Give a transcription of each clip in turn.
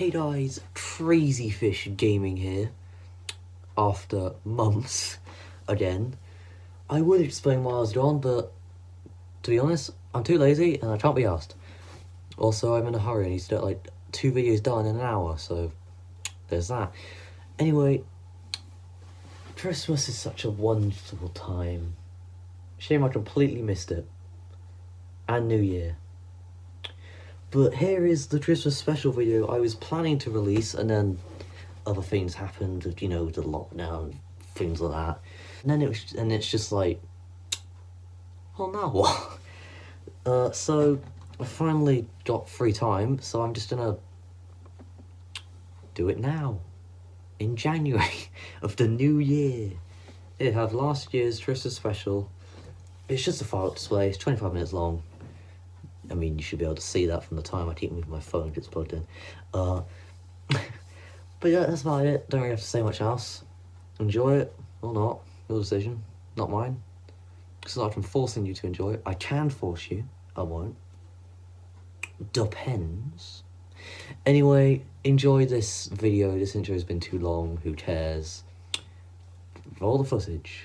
Hey guys, Crazy Fish Gaming here, after months again. I would explain why I was gone, but to be honest, I'm too lazy and I can't be asked. Also, I'm in a hurry, I need to get like 2 videos done in an hour, so there's that. Anyway, Christmas is such a wonderful time. Shame I completely missed it. And New Year. But here is the Christmas special video I was planning to release, and then other things happened, you know, the lockdown, things like that. And then it's just like, well, now what? So I finally got free time, so I'm just gonna do it now, in January of the new year. It have last year's Christmas special. It's just a firework display, it's 25 minutes long. I mean, you should be able to see that from the time I keep moving my phone gets plugged in. But yeah, that's about it. Don't really have to say much else. Enjoy it or not. Your decision, not mine. It's not like I'm forcing you to enjoy it. I can force you. I won't. Depends. Anyway, enjoy this video. This intro has been too long. Who cares? Roll the footage.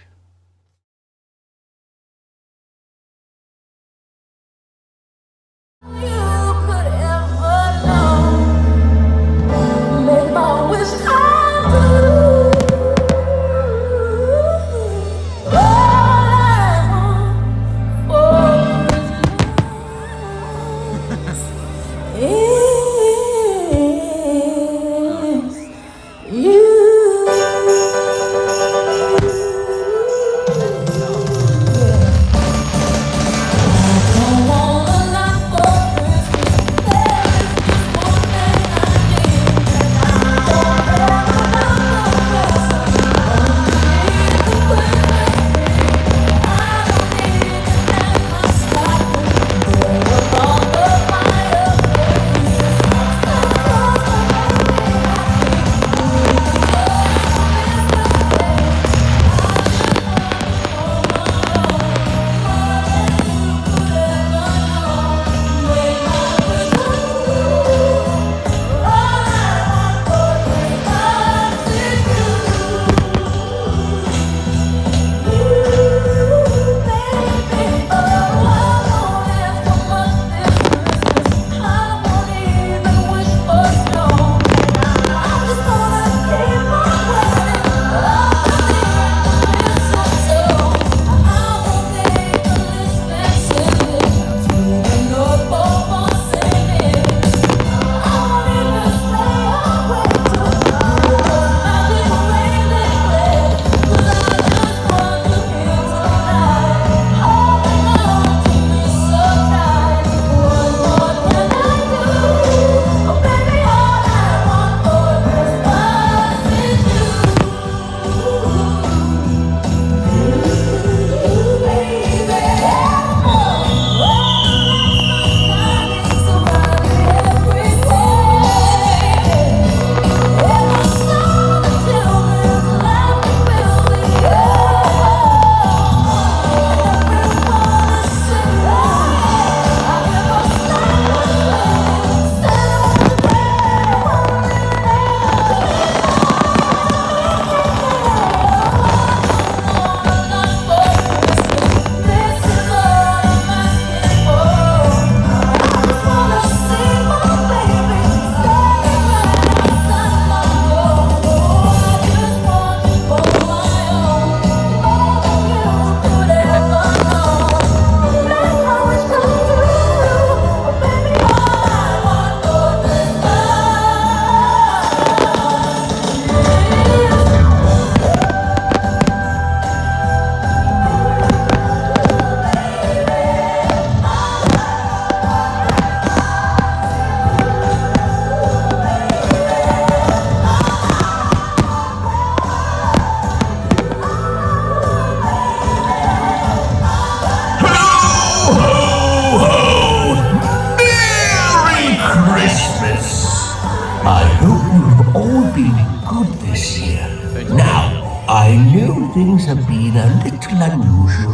I know things have been a little unusual,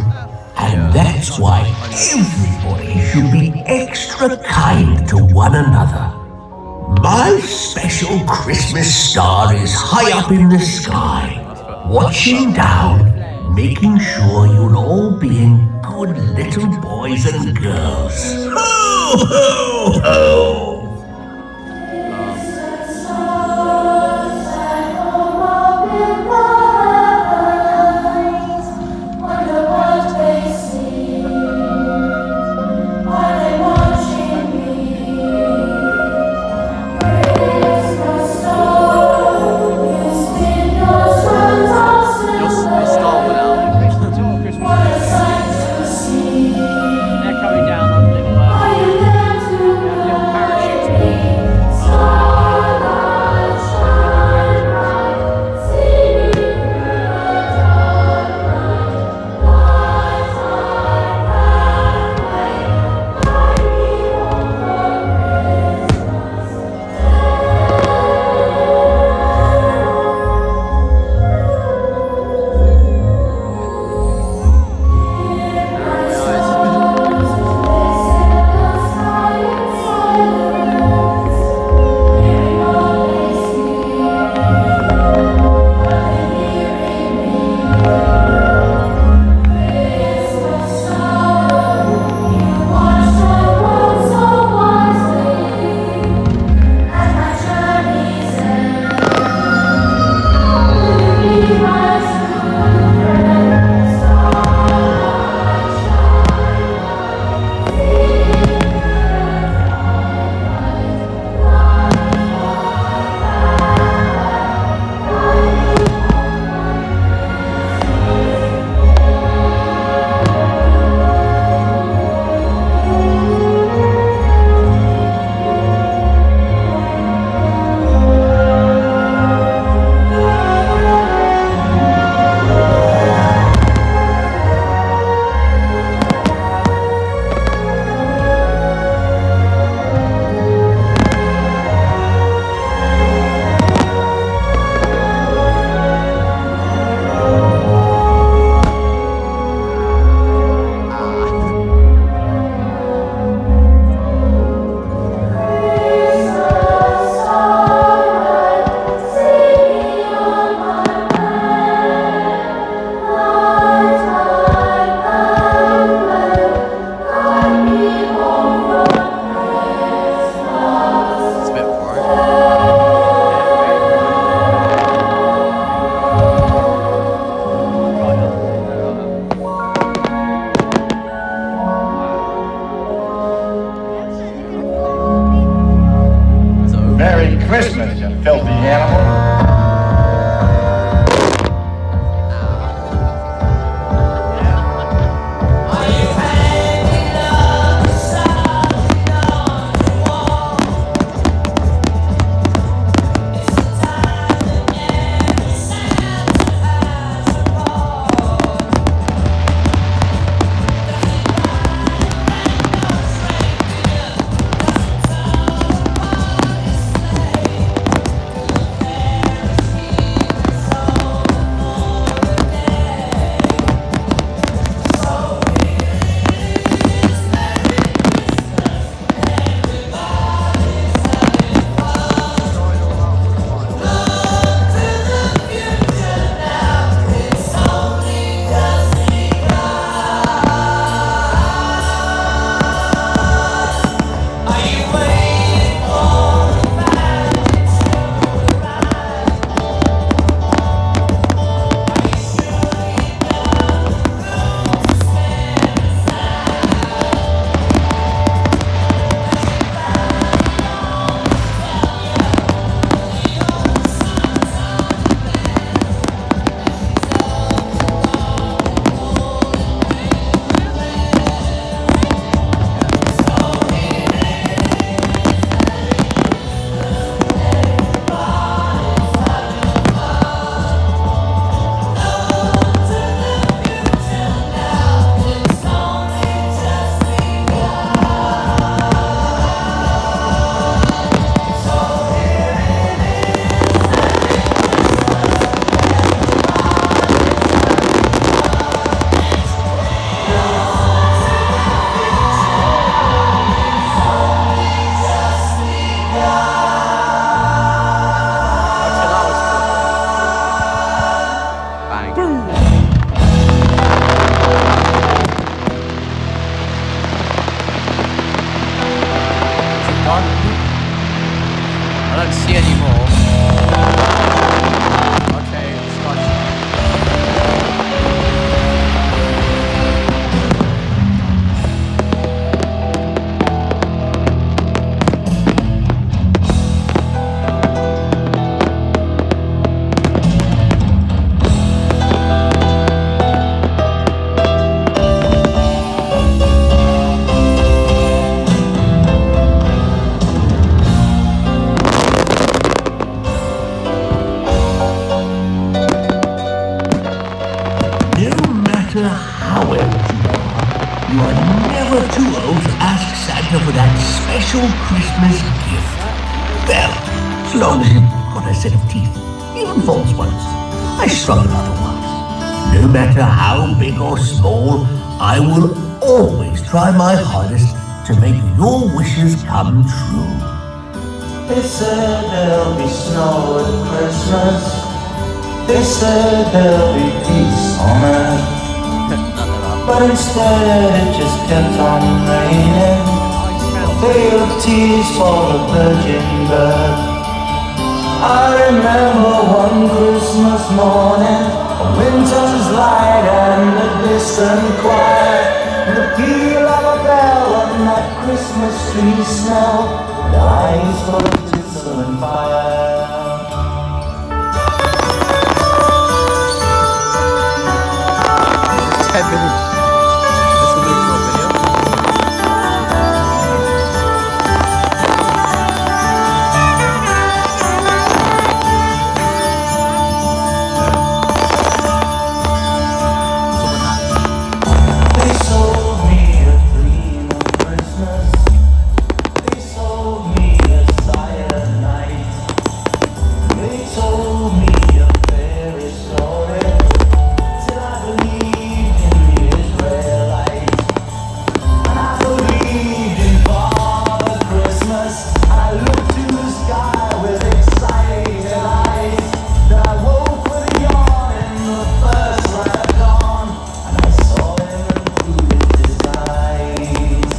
and that's why everybody should be extra kind to one another. My special Christmas star is high up in the sky, watching down, making sure you'll all be in good little boys and girls. Ho, ho, ho! Your star went out. They're coming down on little parachutes. Merry Christmas, you filthy animal. don't see any more. Okay, Scotch. No matter how old you are never too old to ask Santa for that special Christmas gift. Well, as long as you've got a set of teeth, even false ones. I struggle otherwise. No matter how big or small, I will always try my hardest to make your wishes come true. They said there'll be snow at Christmas. They said there'll be peace on earth. But instead it just kept on raining. A veil of tears for the virgin birth. I remember one Christmas morning, a winter's light and a distant choir, and the peal of a bell and that Christmas tree smell, and eyes full of tinsel and fire. 10 minutes. This will do for a video. They sold me a dream of Christmas. They sold me a silent night. They told me a fairy story till I believed in the Israelites. And I believed in Father Christmas. I looked to the sky with excited eyes. Then I woke with a yawn in the first light of dawn, and I saw him through his disguise.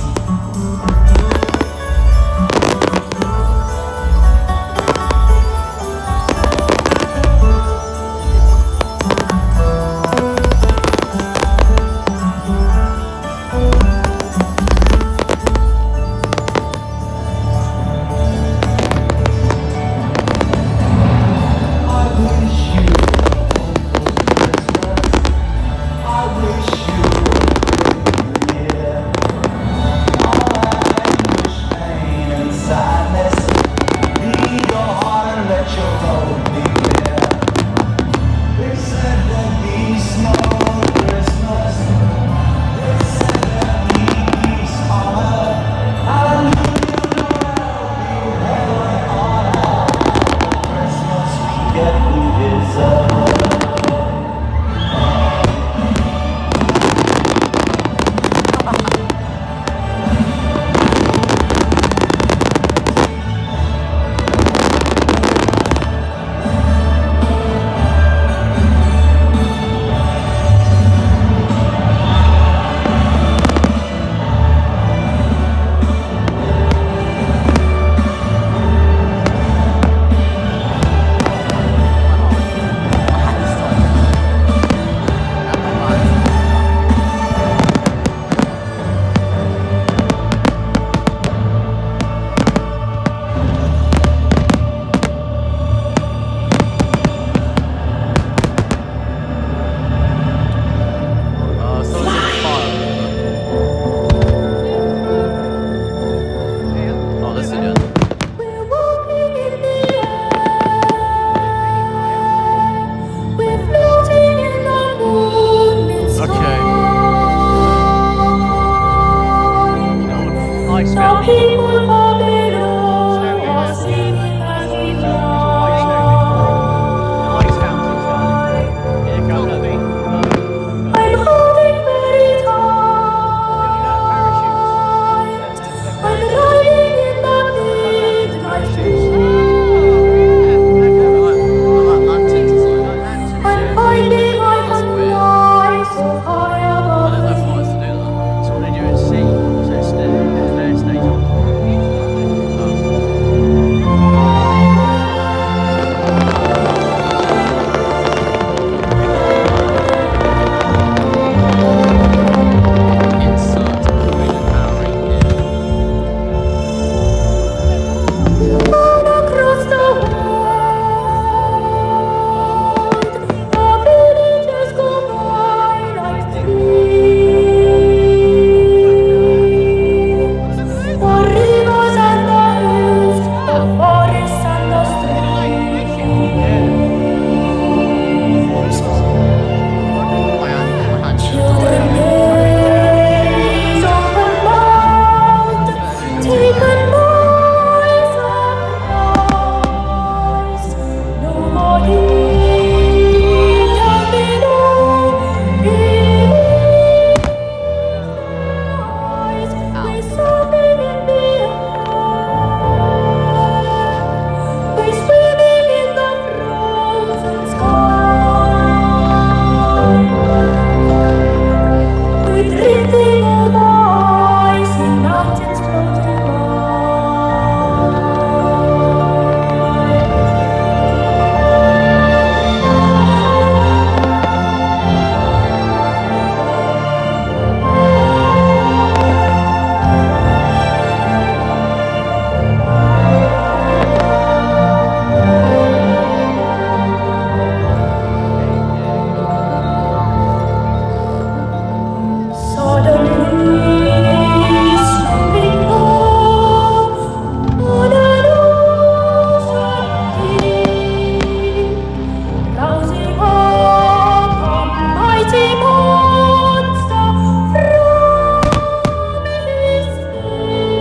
I wish you a hopeful Christmas. I wish you a great new year. All anguish, pain, and sadness, leave your heart and let your road be clear. They said there'd be snow at Christmas. They said there'd be peace on earth. Hallelujah, Noel, be heaven on earth. Christmas we get we deserve. Oh, this is good. We're walking in the air. We're floating in the moonlit sky. Okay. Ice The fountain. people far below are singing as we fly. Ice fountains, darling. Here it comes. I'm holding very tight. I'm riding in the midnight I'm finding I can fly so high I don't know above if I was to do that. So what they do is C, so it's the stays on. Taken by surprise, nobody can belong in eyes. We're soaring in the air, we're swimming in the frozen sky. We're drifting on icy mountains floating by. Suddenly, slumping low on an ocean deep, rousing up a mighty monster from his sleep.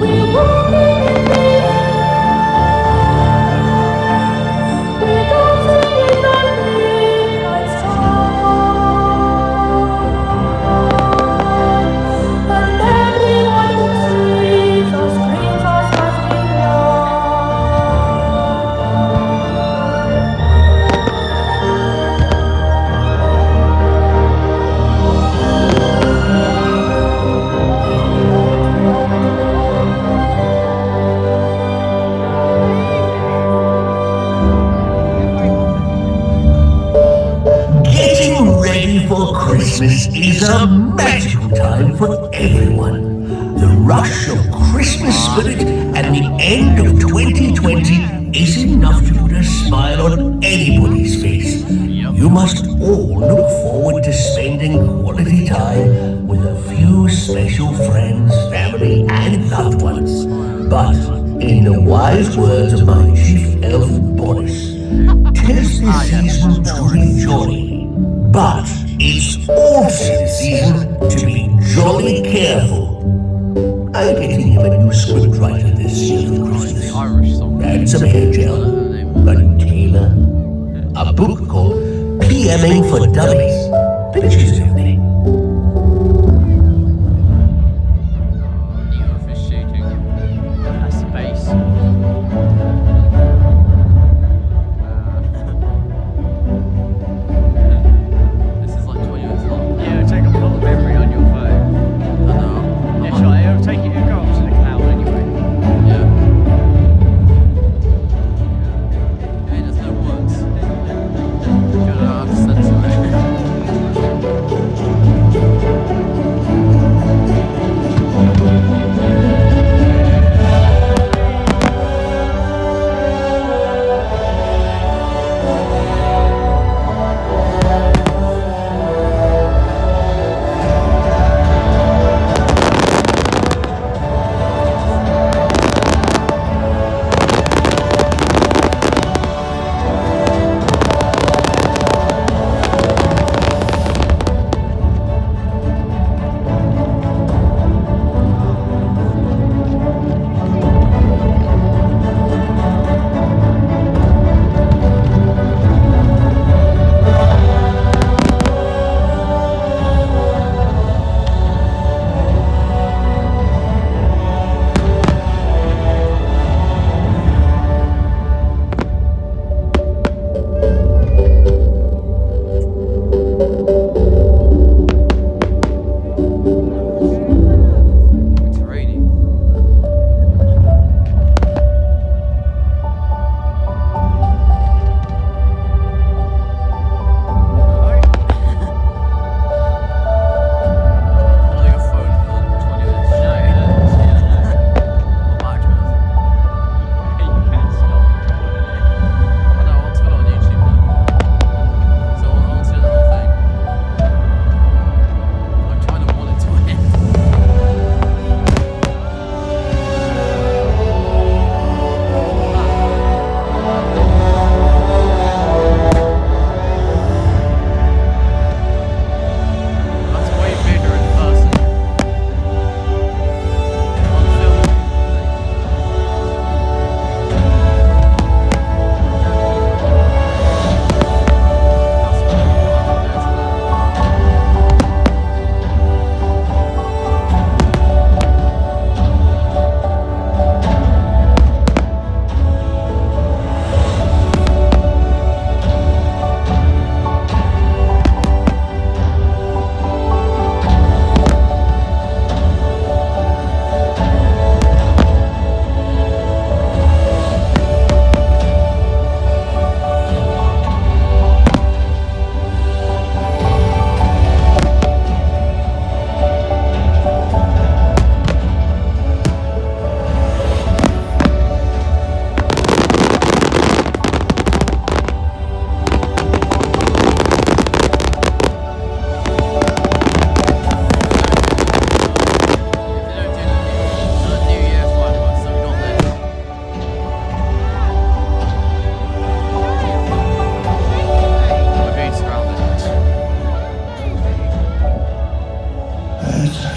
We're walking in the air, we're dancing in the midnight sky, and everyone who sees us greets us as we Getting ready for Christmas is a magical time for everyone. The rush of Christmas spirit at the end of 2020 is enough to put a smile on anybody's face. You must all look forward to spending quality time with a few special friends, family, and loved ones. But in the wise words of my chief elf Boris, 'tis the season to rejoice. But it's also the season to be jolly careful. I'm getting him a new script writer this year for Christmas. Irish song. And some hair gel, a new tailor, a book called PMing for Dummies. Pictures of me. New fish shooting. That's space. This is like 20 minutes long. Yeah, it'll take up a lot of memory on your phone. I know. Yeah, sure, it'll take it, it'll go up to the cloud anyway. Yeah. Hey, there's no words. You don't have to censor it.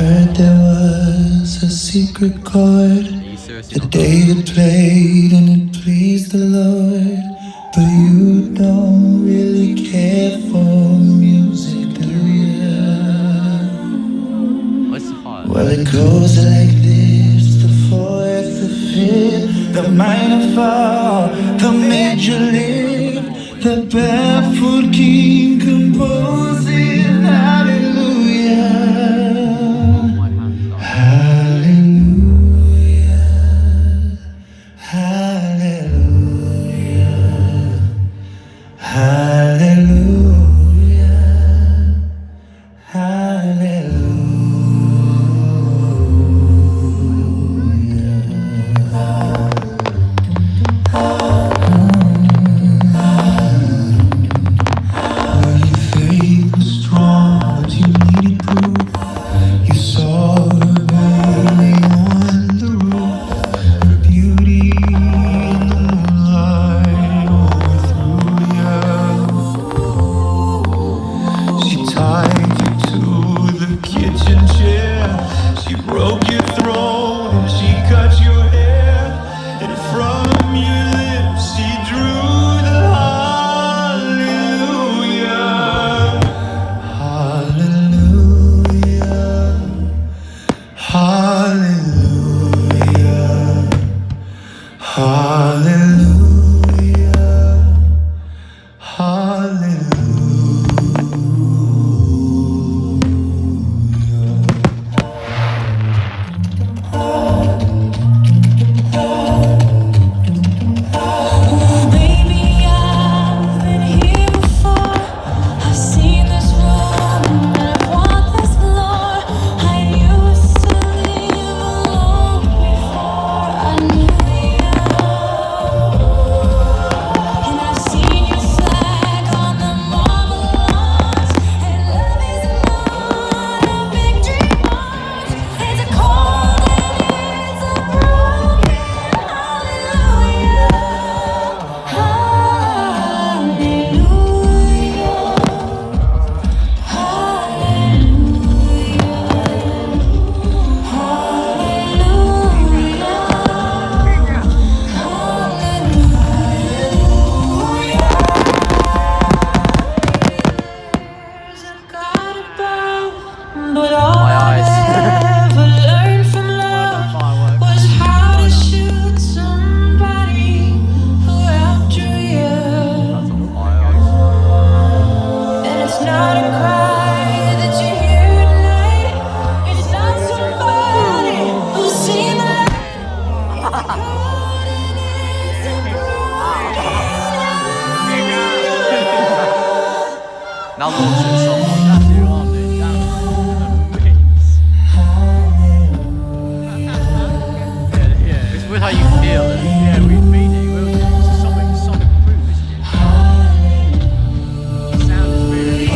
heard there was a secret chord that David played and it pleased the Lord. But you don't really care for music, do you? What's the fire? Well, it goes like this: the fourth, the fifth, the minor fall, the major lift, the barefoot king composing hallelujah. My hands are. Hallelujah, hallelujah, hallelujah, hallelujah. Faith was strong, but you needed proof. You saw her baby on the roof, her beauty in the moonlight overthrew you. She tied you to the kitchen chair, she broke your throat and she cut your hair, and from your lips she drew the hallelujah. Hallelujah, hallelujah, hallelujah, Baby, I've been here before. I've seen this room and I've walked this floor. I used to live alone before I knew you. And I've seen your flag on the marble lawns. And love is not a victory march. It's a cold and it's a broken hallelujah. But all My I eyes. ever learned from love Firework. was how to shoot somebody who outdrew you. And it's not a cry that you hear tonight. It's not somebody who's seen the light. Now launch it, someone. That's you, aren't they? Yeah, it's with how you feel it. Yeah, we mean it. It's a sonic proof, isn't it? Sound is really.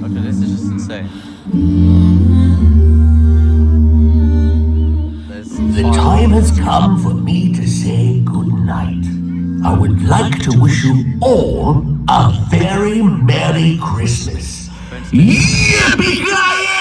Okay, this is just insane. The time has come for me to say good night. I would like to wish you all a very Merry Christmas. Yippee-ki-yay!